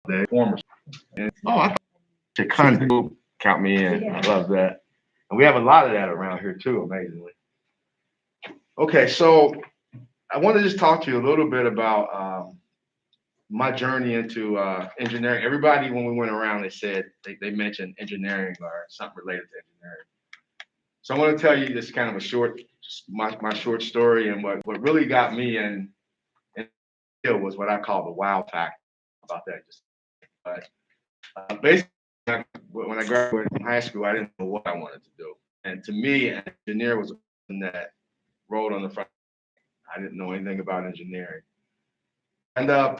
The former. And, oh, I should count me in. I love that. And we have a lot of that around here too, amazingly. Okay, so I want to just talk to you a little bit about my journey into engineering. Everybody, when we went around, they said they mentioned engineering or something related to engineering. So I want to tell you this kind of a short, my short story, and what really got me in was what I call the wow factor about that. Just basically, when I graduated from high school, I didn't know what I wanted to do, and to me, an engineer was a person that rode on the front. I didn't know anything about engineering. End up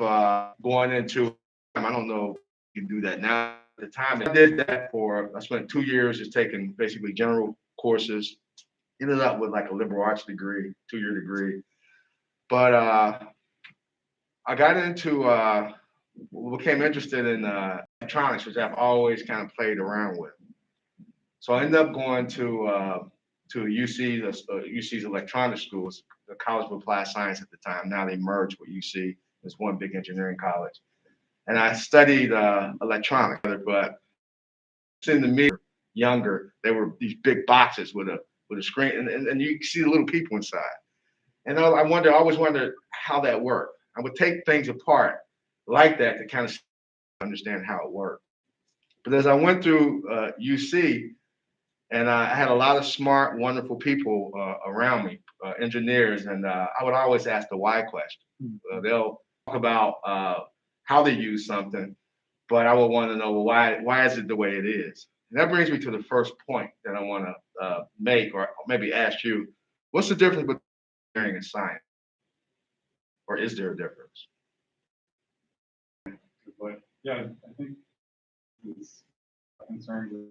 going into, I don't know if you can do that now. At the time, I did that I spent 2 years just taking basically general courses. Ended up with like a liberal arts degree, 2-year degree. But I got into, became interested in electronics, which I've always kind of played around with. So I ended up going to UC's electronics schools, the College of Applied Science at the time. Now they merged with UC. It's one big engineering college. And I studied electronics, but in the mirror, younger, they were these big boxes with a screen, and you see the little people inside. And I always wondered how that worked. I would take things apart like that to kind of understand how it worked. But as I went through UC, and I had a lot of smart, wonderful people around me, engineers, and I would always ask the why question. They'll talk about how they use something, but I would want to know, well, why is it the way it is? And that brings me to the first point that I want to make, or maybe ask you, what's the difference between engineering and science? Or is there a difference? But yeah, I think it's concerned with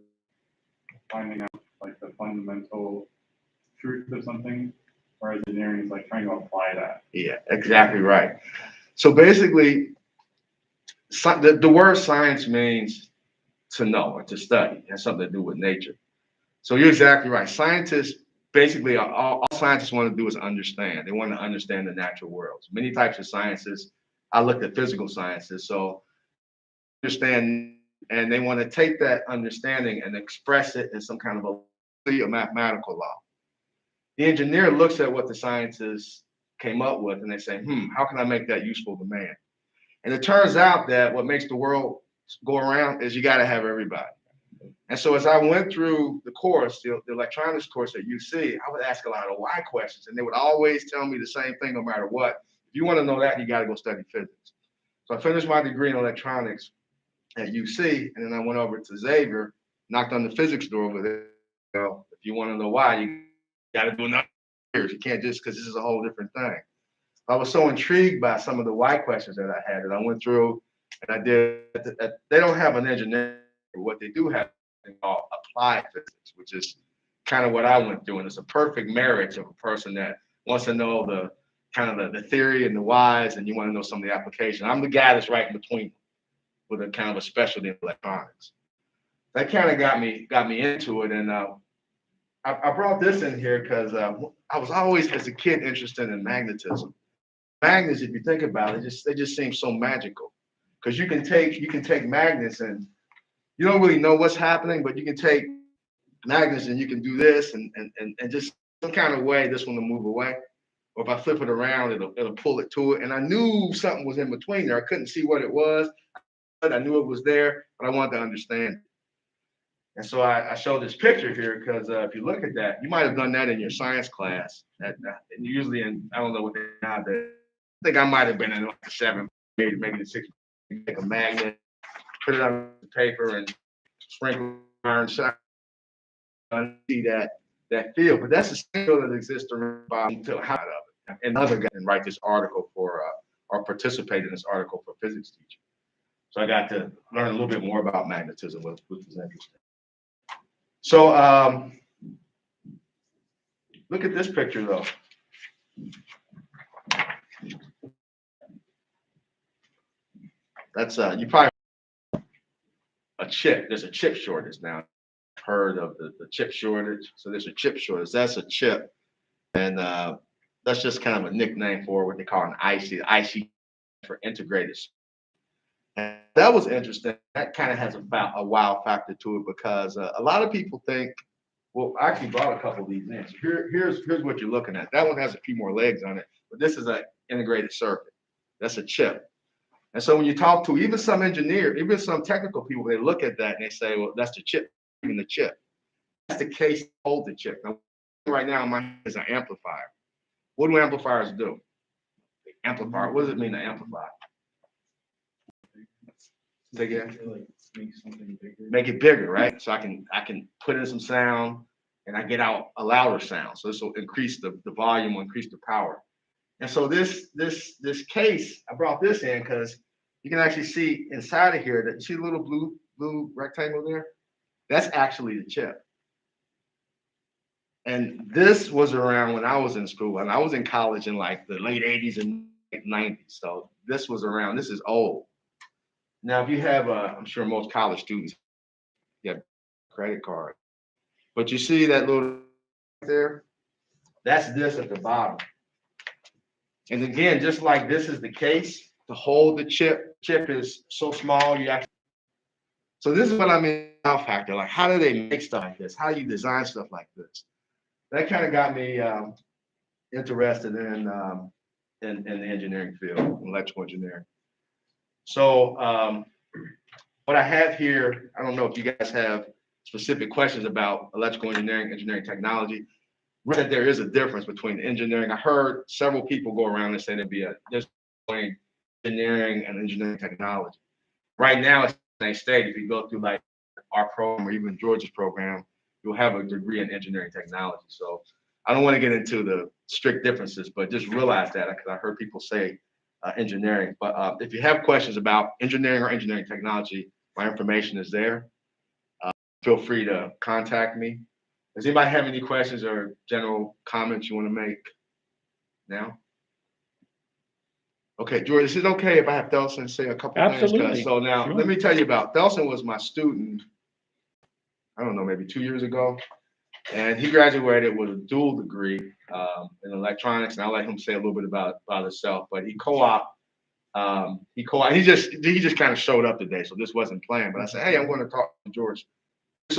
finding out like the fundamental truth of something, whereas engineering is like trying to apply that. Yeah, exactly right. So basically, the word science means to know or to study. It has something to do with nature. So you're exactly right. Scientists, basically, all scientists want to do is understand. They want to understand the natural worlds. Many types of sciences. I looked at physical sciences, so understand, and they want to take that understanding and express it in some kind of a mathematical law. The engineer looks at what the scientists came up with, and they say, how can I make that useful to man? And it turns out that what makes the world go around is you got to have everybody. And so as I went through the course, the electronics course at UC, I would ask a lot of why questions, and they would always tell me the same thing no matter what. If you want to know that, you got to go study physics. So I finished my degree in electronics at UC, and then I went over to Xavier, knocked on the physics door over there. If you want to know why, you got to do another years. You can't just, because this is a whole different thing. I was so intrigued by some of the why questions that I had that I went through, and I did. They don't have an engineer. What they do have is called applied physics, which is kind of what I went through, and it's a perfect marriage of a person that wants to know the kind of the theory and the whys, and you want to know some of the application. I'm the guy that's right in between with a kind of a specialty in electronics. That kind of got me into it, and I brought this in here because I was always, as a kid, interested in magnetism. Magnets, if you think about it, they just seem so magical because you can take magnets and you don't really know what's happening, but you can take magnets and you can do this and just some kind of way this one will move away. Or if I flip it around, it'll pull it to it. And I knew something was in between there. I couldn't see what it was. I knew it was there, but I wanted to understand. And so I showed this picture here because if you look at that, you might have done that in your science class. And usually I don't know what they have there. I think I might have been in like the 7th, maybe the 6th. You take a magnet, put it on the paper, and sprinkle iron shot and see that field. But that's the same field that exists around until how of it. And other guy and write this article for or participate in this article for physics teacher. So I got to learn a little bit more about magnetism, which was interesting. So look at this picture though. That's you probably a chip. There's a chip shortage now. Heard of the chip shortage? So there's a chip shortage. That's a chip, and that's just kind of a nickname for what they call an IC. IC for integrated. And that was interesting. That kind of has a wow factor to it because a lot of people think, well, I actually brought a couple of these in. So here's what you're looking at. That one has a few more legs on it, but this is an integrated circuit. That's a chip. And so when you talk to even some engineers, even some technical people, they look at that and they say, well, that's the chip, even the chip. That's the case to hold the chip. Now, right now, my hand is an amplifier. What do amplifiers do? Amplifier, what does it mean to amplify? Say again? Like make something bigger. Make it bigger, right? So I can put in some sound and I get out a louder sound. So this will increase the volume, will increase the power. And so this case, I brought this in because you can actually see inside of here that you see the little blue rectangle there? That's actually the chip. And this was around when I was in school, and I was in college in like the late 80s and late 90s. So this was around, this is old. Now, if you have, I'm sure most college students have a credit card, but you see that little there? That's this at the bottom. And again, just like this is the case, to hold the chip is so small, you actually. So this is what I mean, wow factor. Like, how do they make stuff like this? How do you design stuff like this? That kind of got me interested in the engineering field, electrical engineering. So what I have here, I don't know if you guys have specific questions about electrical engineering, engineering technology. That there is a difference between engineering. I heard several people go around and say there's between engineering and engineering technology. Right now, it's the same state. If you go through like our program or even Georgia's program, you'll have a degree in engineering technology. So I don't want to get into the strict differences, but just realize that because I heard people say engineering. But if you have questions about engineering or engineering technology, my information is there. Feel free to contact me. Does anybody have any questions or general comments you want to make now? Okay, George, is it okay if I have Thelson say a couple things? Absolutely. So now, Sure. let me tell you about, Thelson was my student, I don't know, maybe 2 years ago. And he graduated with a dual degree in electronics. And I'll let him say a little bit about himself. But he just kind of showed up today. So this wasn't planned. But I said, hey, I'm going to talk to George. This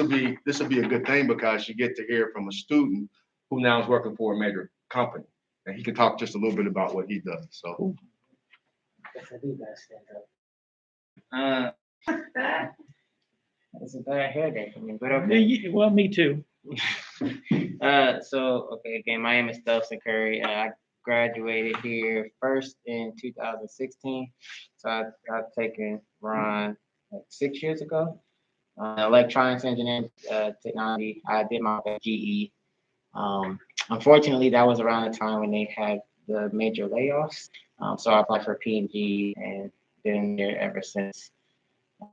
will be a good thing because you get to hear from a student who now is working for a major company. And he can talk just a little bit about what he does. So. Cool. Yes, I do gotta stand up. It's a bad hair day for me, but okay. Well, me too. Okay, again, my name is Stelson Curry. I graduated here first in 2016. So I've taken Ron like 6 years ago. Electronics engineering technology. I did my GE. Unfortunately, that was around the time when they had the major layoffs. So I applied for P&G and been there ever since.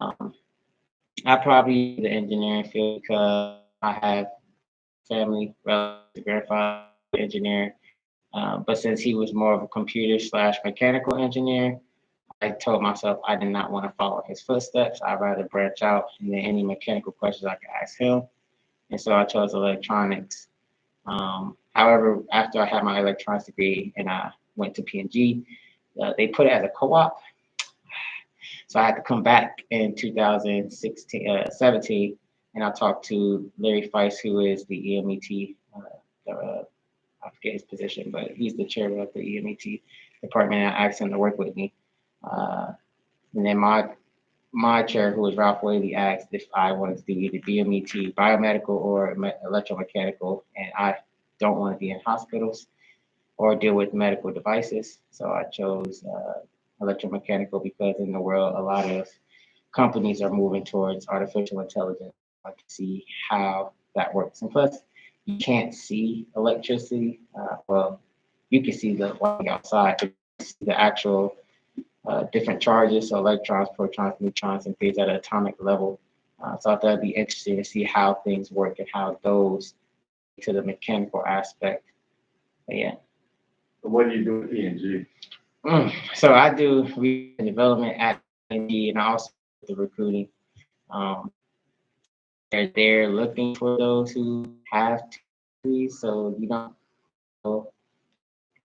I probably the engineering field because I have family, relative, grandfather engineer. But since he was more of a computer/mechanical engineer, I told myself I did not want to follow his footsteps. I'd rather branch out and then any mechanical questions I could ask him. And so I chose electronics. However, after I had my electronics degree and I went to P&G, they put it as a co-op. So I had to come back in 17, and I talked to Larry Feist, who is the EMET, I forget his position, but he's the chair of the EMET department. And I asked him to work with me. And then my chair, who was Ralph Whaley, asked if I wanted to do either BMET, biomedical, or electromechanical, and I don't want to be in hospitals or deal with medical devices. So I chose electromechanical because in the world, a lot of companies are moving towards artificial intelligence. I can see how that works. And plus, you can't see electricity. Well, you can see the light outside, but you can see the actual different charges, so electrons, protons, neutrons, and things at an atomic level. So I thought it'd be interesting to see how things work and how those to the mechanical aspect. But yeah. What do you do with P&G? So I do research and development at P&G, and I also do the recruiting. They're looking for those who have degrees, so you don't go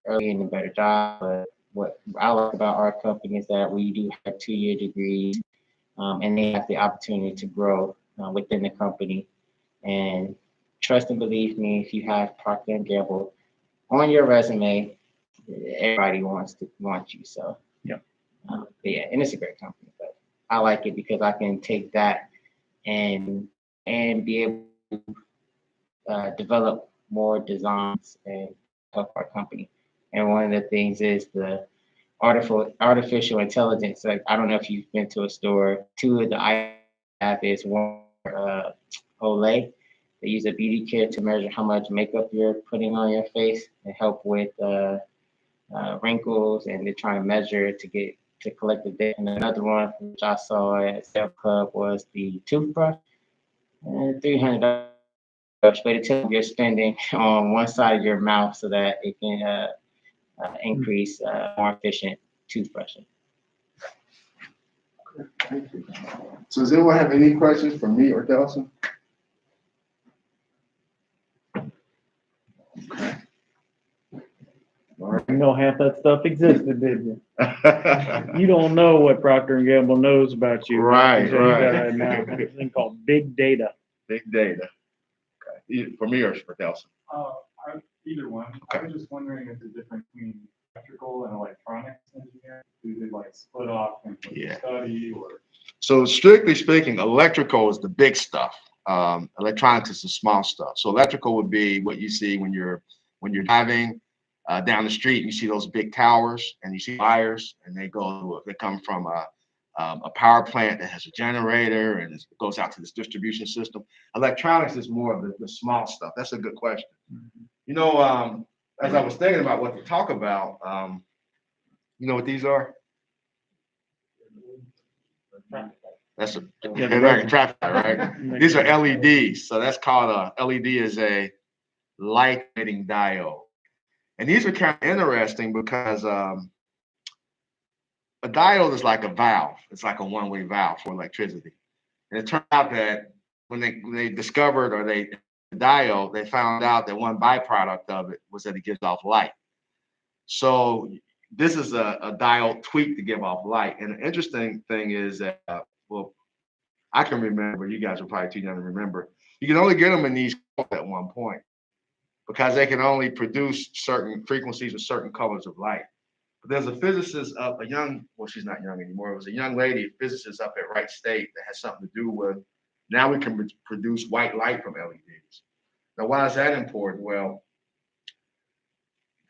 early in a better job, but what I like about our company is that we do have 2-year degrees, and they have the opportunity to grow within the company. And trust and believe me, if you have Procter and Gamble on your resume, everybody want you. So but yeah, and it's a great company. But I like it because I can take that and be able to develop more designs and help our company. And one of the things is the artificial intelligence. Like I don't know if you've been to a store. Two of the I have is one Olay. They use a beauty kit to measure how much makeup you're putting on your face and help with wrinkles, and they're trying to measure to collect the data. And another one which I saw at Self Club was the toothbrush, $300. But it tells you you're spending on one side of your mouth so that it can increase more efficient toothbrushing. Thank you. So does anyone have any questions for me or Delson? Okay. All right. You know half that stuff existed, did you? You don't know what Procter and Gamble knows about you. Right, I'll tell you that right. right now. There's a thing called big data. Big data. Okay. For me or for Delson? Either one. Okay. I was just wondering if the difference between electrical and electronics engineering, do they like split off and study or? So strictly speaking, electrical is the big stuff. Electronics is the small stuff. So electrical would be what you see when you're driving down the street. You see those big towers and you see wires, and they come from a power plant that has a generator and it goes out to this distribution system. Electronics is more of the small stuff. That's a good question. You know, as I was thinking about what to talk about, you know what these are? That's a American traffic light, right? These are LEDs. So that's called LED is a light emitting diode. And these are kind of interesting because a diode is like a valve. It's like a one-way valve for electricity. And it turned out that when they discovered the diode, they found out that one byproduct of it was that it gives off light. So this is a diode tweak to give off light. And the interesting thing is that, well, I can remember, you guys are probably too young to remember, you can only get them in these at one point because they can only produce certain frequencies with certain colors of light. But there's a physicist well, she's not young anymore. It was a young lady, a physicist up at Wright State that has something to do with, now we can produce white light from LEDs. Now, why is that important? Well,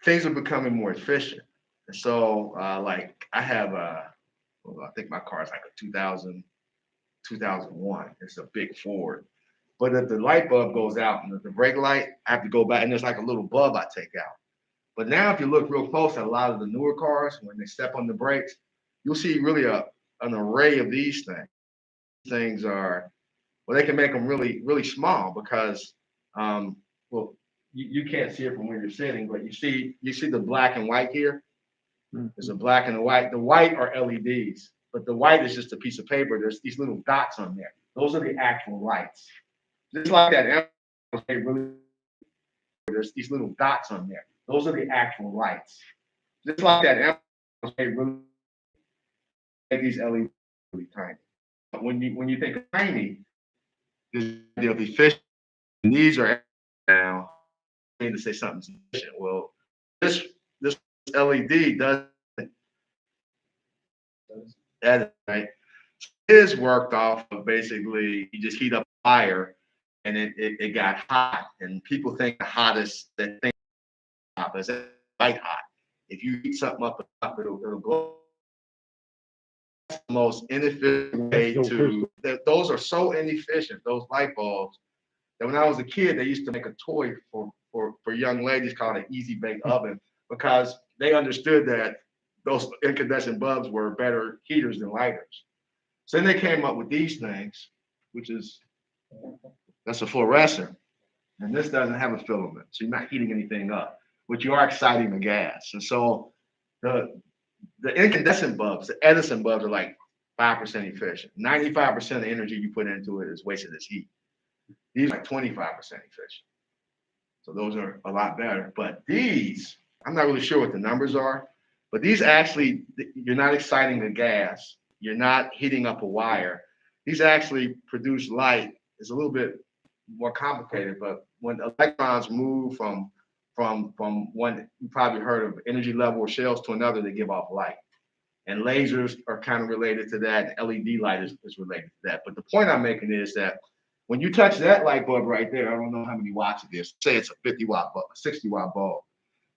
things are becoming more efficient. And so, like I have I think my car is like a 2001. It's a big Ford. But if the light bulb goes out and the brake light, I have to go back and there's like a little bulb I take out. But now if you look real close at a lot of the newer cars, when they step on the brakes, you'll see really an array of these things. Things are, well, they can make them really, really small because, well, you can't see it from where you're sitting, but you see the black and white here. There's a black and a white. The white are LEDs, but the white is just a piece of paper. There's these little dots on there. Those are the actual lights. Just like that, there's these little dots on there. Those are the actual lights. Just like that, these LEDs really tiny. But when you think of tiny, they'll be efficient. And these are now. I need to say something efficient. Well, this LED does that, right? Is worked off of basically you just heat up fire and it got hot, and people think the hottest that thing is light hot. If you heat something up, it'll go. That's the most inefficient way to. Those are so inefficient. Those light bulbs. That when I was a kid, they used to make a toy for young ladies called an easy bake oven because they understood that those incandescent bulbs were better heaters than lighters. So then they came up with these things, that's a fluorescent. And this doesn't have a filament, so you're not heating anything up, but you are exciting the gas. And so the incandescent bulbs, the Edison bulbs are like 5% efficient. 95% of the energy you put into it is wasted as heat. These are like 25% efficient. So those are a lot better. But these, I'm not really sure what the numbers are, But these actually, you're not exciting the gas. You're not heating up a wire. These actually produce light. It's a little bit more complicated, but when electrons move from one, you probably heard of energy level or shells to another, they give off light. And lasers are kind of related to that. And LED light is related to that. But the point I'm making is that when you touch that light bulb right there, I don't know how many watts it is. Say it's a 50-watt bulb, a 60-watt bulb.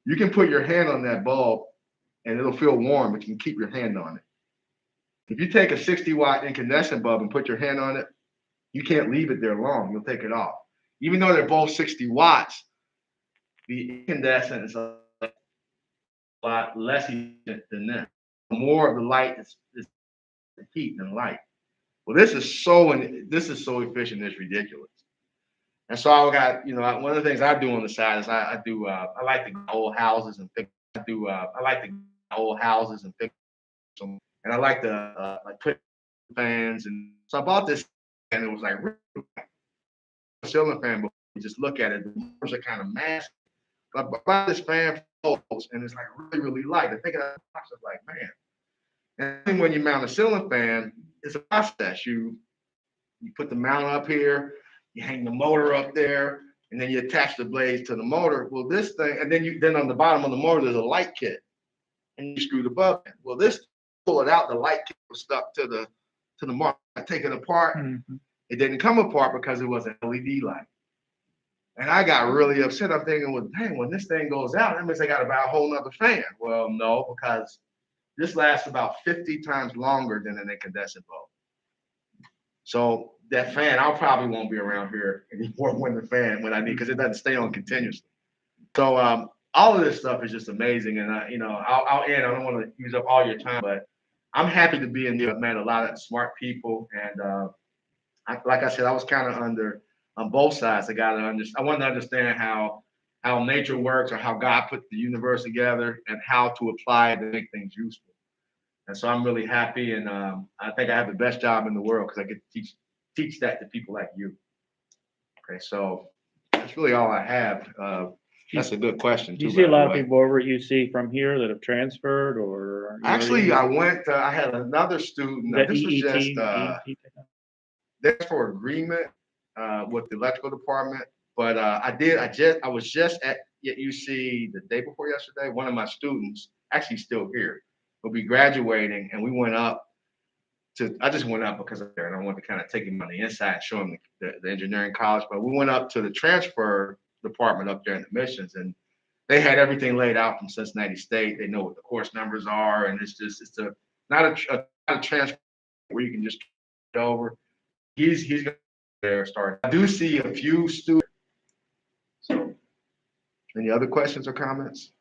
You can put your hand on that bulb and it'll feel warm, but you can keep your hand on it. If you take a 60-watt incandescent bulb and put your hand on it, you can't leave it there long. You'll take it off. Even though they're both 60 watts, the incandescent is a lot less efficient than this. More of the light is heat than light. Well, this is so efficient, it's ridiculous. And so I got, one of the things I do on the side is I like to go to old houses and pick. I like to go to old houses and pick some, and I like to like put fans. And so I bought this, and it was like a ceiling fan. But you just look at it, the motors are kind of massive. But I bought this fan, and it's like really light. I think I was like, man. And when you mount a ceiling fan, it's a process. You put the mount up here, you hang the motor up there, and then you attach the blades to the motor. Well, this thing, and then on the bottom of the motor, there's a light kit, and you screw the bulb in. Well, this, pull it out, the light kit was stuck to the motor. I take it apart. Mm-hmm. It didn't come apart because it was an LED light. And I got really upset. I'm thinking, well, dang, when this thing goes out, that means I got to buy a whole nother fan. Well, no, because this lasts about 50 times longer than an incandescent bulb. So that fan, I probably won't be around here anymore when I need, because it doesn't stay on continuously. So all of this stuff is just amazing. And I'll end. I don't want to use up all your time, but I'm happy to be in here. I've met a lot of smart people, and like I said, I was kind of on both sides. I wanted to understand how nature works, or how God put the universe together, and how to apply it to make things useful. And so I'm really happy, and I think I have the best job in the world because I get to teach that to people like you. Okay, so that's really all I have. That's a good question. Do you too, see a by the lot of way. people over at UC from here that have transferred, or? Actually, I went. I had another student. The This was EET, just EET. that's for agreement with the electrical department. But I was just at UC the day before yesterday. One of my students, actually still here, will be graduating, and we went up to. I just went up because of there, and I wanted to kind of take him on the inside and show him the engineering college. But we went up to the transfer department up there in admissions, and they had everything laid out from Cincinnati State. They know what the course numbers are, and it's not a transfer where you can just get over. He's going to start. I do see a few students. So, any other questions or comments?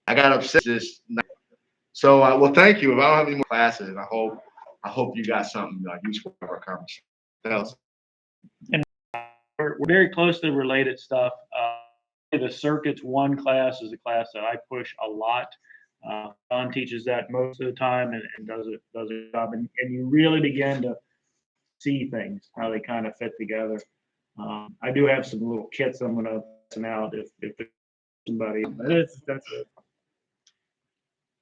I got upset this night. So, well, thank you. If I don't have any more classes, I hope you got something useful for our conversation. Else. We're very closely related stuff. The Circuits 1 class is a class that I push a lot. Don teaches that most of the time and does a job. And you really begin to see things, how they kind of fit together. I do have some little kits I'm going to send out if somebody. That's it.